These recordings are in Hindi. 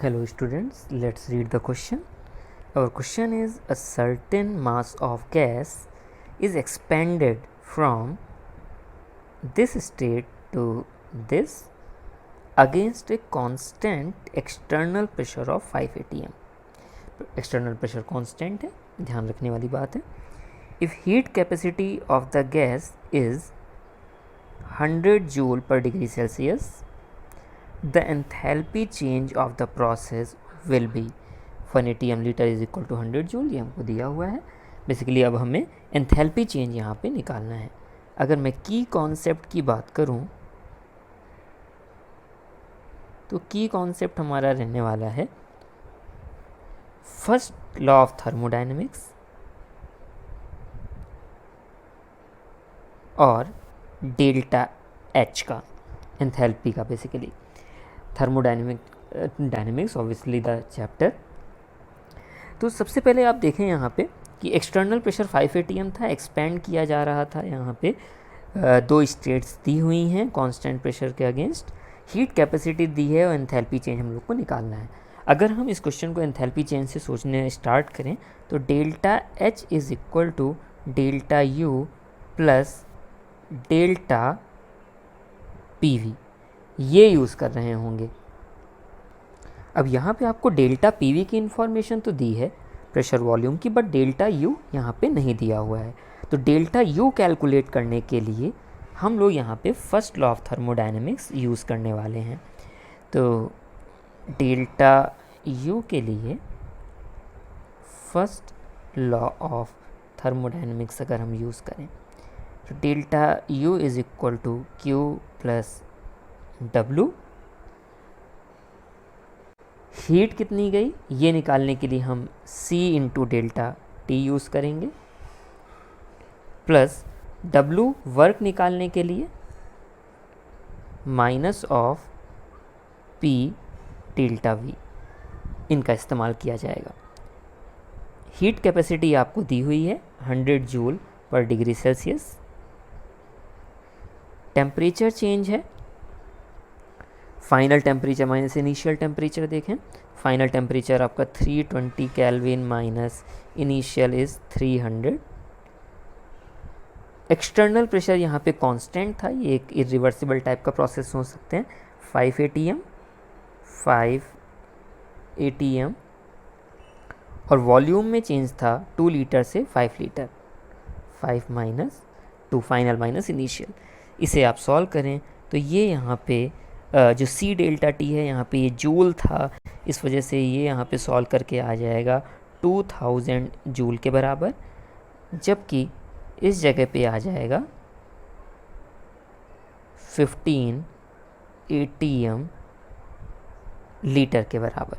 Hello students, let's read the question. Our question is, a certain mass of gas is expanded from this state to this against a constant external pressure of 5 atm. External pressure constant है, ध्यान रखने वाली बात है. If heat capacity of the gas is 100 joule per degree Celsius, the enthalpy change of the process will be 1 atm liter is equal to 100 joule. ये हमको दिया हुआ है. बेसिकली अब हमें एंथैल्पी चेंज यहाँ पे निकालना है. अगर मैं की कॉन्सेप्ट की बात करूँ तो की कॉन्सेप्ट हमारा रहने वाला है फर्स्ट लॉ ऑफ थर्मोडायनेमिक्स और डेल्टा एच का, एंथैल्पी का. Basically thermodynamics obviously the chapter. तो सबसे पहले आप देखें यहाँ पे कि एक्सटर्नल प्रेशर 5 atm था, एक्सपेंड किया जा रहा था. यहाँ पे दो स्टेट्स दी हुई हैं कांस्टेंट प्रेशर के अगेंस्ट, हीट कैपेसिटी दी है और एंथैल्पी चेंज हम लोग को निकालना है. अगर हम इस क्वेश्चन को एंथैल्पी चेंज से सोचने स्टार्ट करें तो delta H is equal to delta U plus delta P V, ये यूज़ कर रहे होंगे. अब यहाँ पे आपको डेल्टा पी वी की इंफॉर्मेशन तो दी है प्रेशर वॉल्यूम की, बट डेल्टा यू यहाँ पे नहीं दिया हुआ है. तो डेल्टा यू कैलकुलेट करने के लिए हम लोग यहाँ पे first law of thermodynamics use करने वाले हैं. तो डेल्टा यू के लिए फर्स्ट लॉ ऑफ थर्मोडायनेमिक्स अगर हम यूज़ करें तो delta U is equal to Q plus W. Heat कितनी गई ये निकालने के लिए हम C into delta T use करेंगे, प्लस W वर्क निकालने के लिए minus of P delta V, इनका इस्तेमाल किया जाएगा. हीट कैपेसिटी आपको दी हुई है 100 जूल पर डिग्री सेल्सियस. टेम्परेचर चेंज है, final temperature minus initial temperature. देखें फाइनल टेम्परेचर आपका 320 kelvin minus initial is 300. External pressure यहाँ पे कांस्टेंट था, ये एक इरिवर्सिबल टाइप का प्रोसेस हो सकते हैं. 5 atm और वॉल्यूम में चेंज था 2 लीटर से 5 litre. 5 minus 2 final minus initial. इसे आप सॉल्व करें तो ये यहाँ पे जो C डेल्टा टी है यहाँ पे ये जूल था, इस वजह से ये यहाँ पे सॉल्व करके आ जाएगा 2000 जूल के बराबर, जबकि इस जगह पे आ जाएगा 15 atm लीटर के बराबर.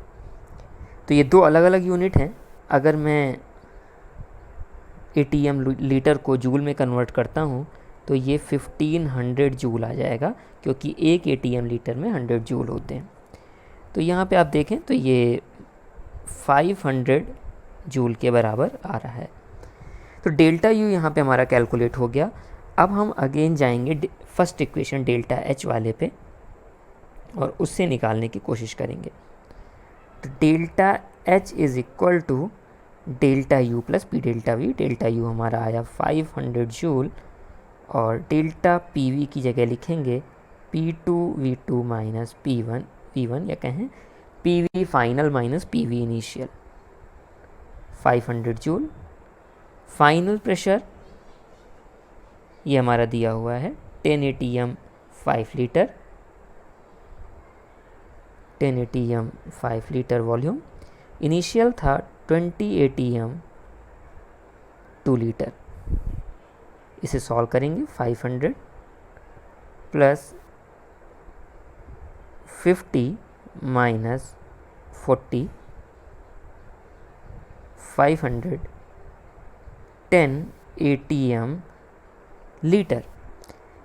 तो ये दो अलग अलग यूनिट हैं. अगर मैं atm लीटर को जूल में कन्वर्ट करता हूँ तो ये 1500 जूल आ जाएगा, क्योंकि एक atm लीटर में 100 जूल होते हैं. तो यहाँ पे आप देखें तो ये 500 जूल के बराबर आ रहा है. तो डेल्टा यू यहाँ पे हमारा कैलकुलेट हो गया. अब हम अगेन जाएंगे फर्स्ट इक्वेशन डेल्टा एच वाले पे और उससे निकालने की कोशिश करेंगे. तो delta H is equal to delta U plus P delta V. Delta U हमारा आया 500 जूल और डेल्टा पी वी की जगह लिखेंगे P2V2 माइनस P1 या कहें PV final minus PV initial. 500 joule. Final pressure ये हमारा दिया हुआ है 10 atm 5 litre. 10 atm 5 litre volume. Initial था 20 atm 2 लीटर. इसे सॉल्व करेंगे 500 प्लस 50 माइनस 40, 500 10 atm लीटर.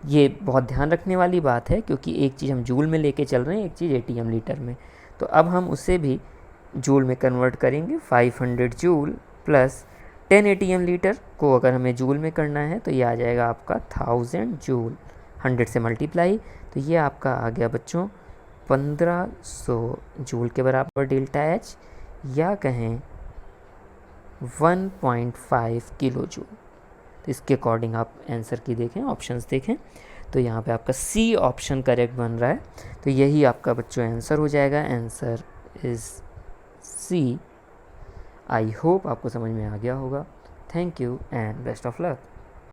ये बहुत ध्यान रखने वाली बात है क्योंकि एक चीज़ हम जूल में लेके चल रहे हैं, एक चीज़ atm लीटर में. तो अब हम उसे भी जूल में कन्वर्ट करेंगे. 500 जूल प्लस 10 atm लीटर को अगर हमें जूल में करना है तो ये आ जाएगा आपका 1000 जूल. 100 से मल्टीप्लाई, तो ये आपका आ गया बच्चों 1500 जूल के बराबर डेल्टा एच, या कहें 1.5 किलो जूल। तो इसके अकॉर्डिंग आप आंसर की देखें, ऑप्शंस देखें, तो यहाँ पे आपका सी ऑप्शन करेक्ट बन रहा है। तो यही आपका बच्चों आंसर हो जाएगा। Answer is C. I hope आपको समझ में आ गया होगा। Thank you and best of luck.